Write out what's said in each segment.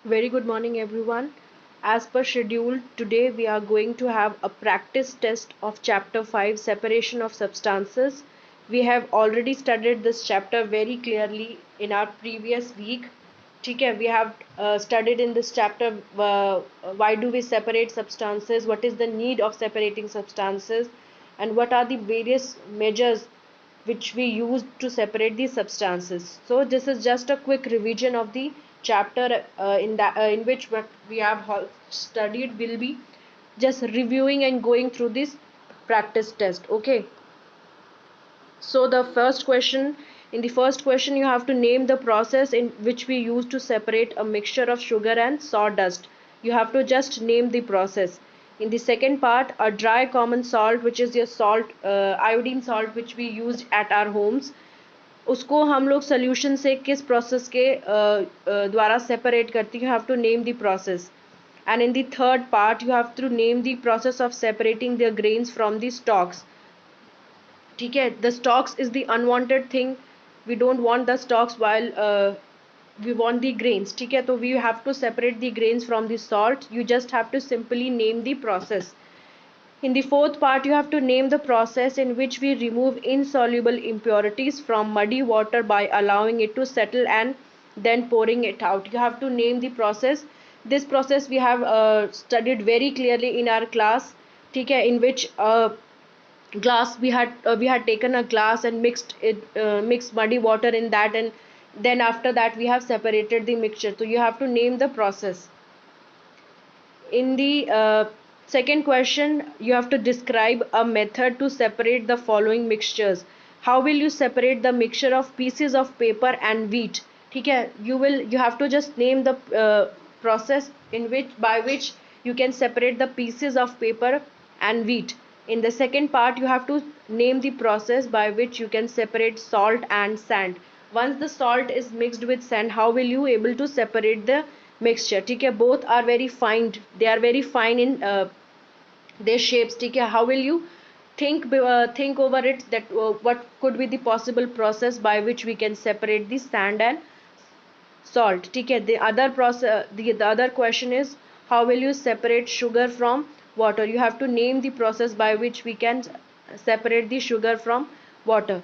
Very good morning, everyone. As per schedule, today we are going to have a practice test of Chapter 5 Separation of Substances. We have already studied this chapter very clearly in our previous week. ठीक है, we have studied in this chapter why do we separate substances, what is the need of separating substances, and what are the various measures which we use to separate these substances. So this is just a quick revision of the chapter in which what we have studied will be just reviewing and going through this practice test. Okay. So in the first question, you have to name the process in which we use to separate a mixture of sugar and sawdust. You have to just name the process. In the second part, a dry common salt, which is your salt, iodine salt, which we use at our homes, उसको हम लोग solution से किस process के द्वारा separate करती हैं. You have to name the process. And in the third part, you have to name the process of separating the grains from the stalks. ठीक है, the stalks is the unwanted thing. We don't want the stalks while we want the grains. ठीक है, तो we have to separate the grains from the salt. You just have to simply name the process. In the fourth part, you have to name the process in which we remove insoluble impurities from muddy water by allowing it to settle and then pouring it out. You have to name the process. This process we have studied very clearly in our class. ठीक है, in which glass we had taken a glass and mixed muddy water in that, and then after that we have separated the mixture. So you have to name the process. In the second question, you have to describe a method to separate the following mixtures. How will you separate the mixture of pieces of paper and wheat? ठीक है, you have to just name the process in which by which you can separate the pieces of paper and wheat. In the second part, you have to name the process by which you can separate salt and sand. Once the salt is mixed with sand, how will you able to separate the mixture? ठीक है, both are very fine. They are very fine in their shapes. ठीक है, how will you think over it that what could be the possible process by which we can separate the sand and salt. ठीक है, the other process, the other question is how will you separate sugar from water? You have to name the process by which we can separate the sugar from water.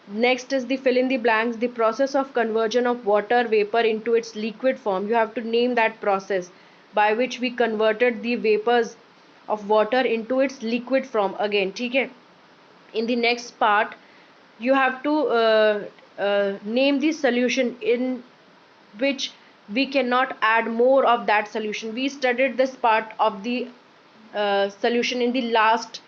Next is the fill in the blanks, the process of conversion of water vapor into its liquid form. You have to name that process by which we converted the vapors of water into its liquid form again. ठीक है, in the next part you have to name the solution in which we cannot add more of that solution. We studied this part of the solution in the last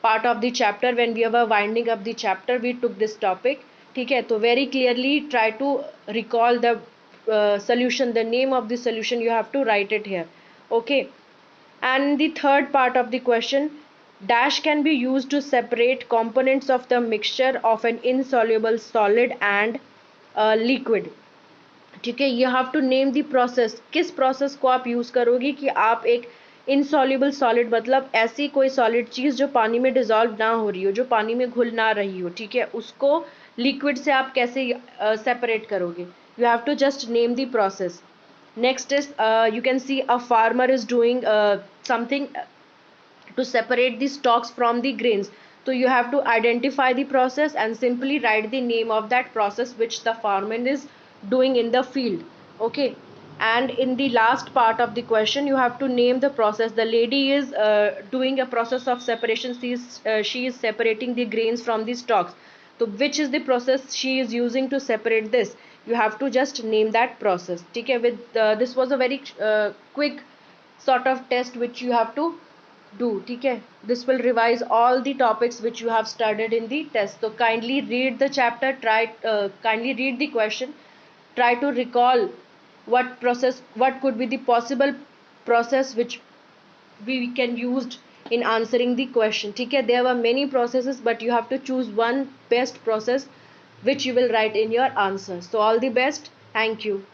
part of the chapter. When we were winding up the chapter, we took this topic. ठीक है, तो very clearly try to recall the solution, the name of the solution. You have to write it here. Okay. And the third part of the question, dash can be used to separate components of the mixture of an insoluble solid and liquid. ठीक है, you have to name the process. किस process को आप use करोगी कि आप एक insoluble solid मतलब ऐसी कोई solid चीज़ जो पानी में dissolve ना हो रही हो, जो पानी में घुल ना रही हो, ठीक है, उसको liquid से आप कैसे separate करोगे? You have to just name the process. Next is you can see a farmer is doing something to separate the stalks from the grains. So you have to identify the process and simply write the name of that process which the farmer is doing in the field. Okay. And in the last part of the question, you have to name the process. The lady is doing a process of separation. She is separating the grains from the stalks. So which is the process she is using to separate this? You have to just name that process. Okay. With this was a very quick sort of test which you have to do. ठीक है, this will revise all the topics which you have studied in the test. So kindly read the chapter, kindly read the question, try to recall what could be the possible process which we can use in answering the question. ठीक है, there were many processes but you have to choose one best process which you will write in your answer. So all the best. Thank you.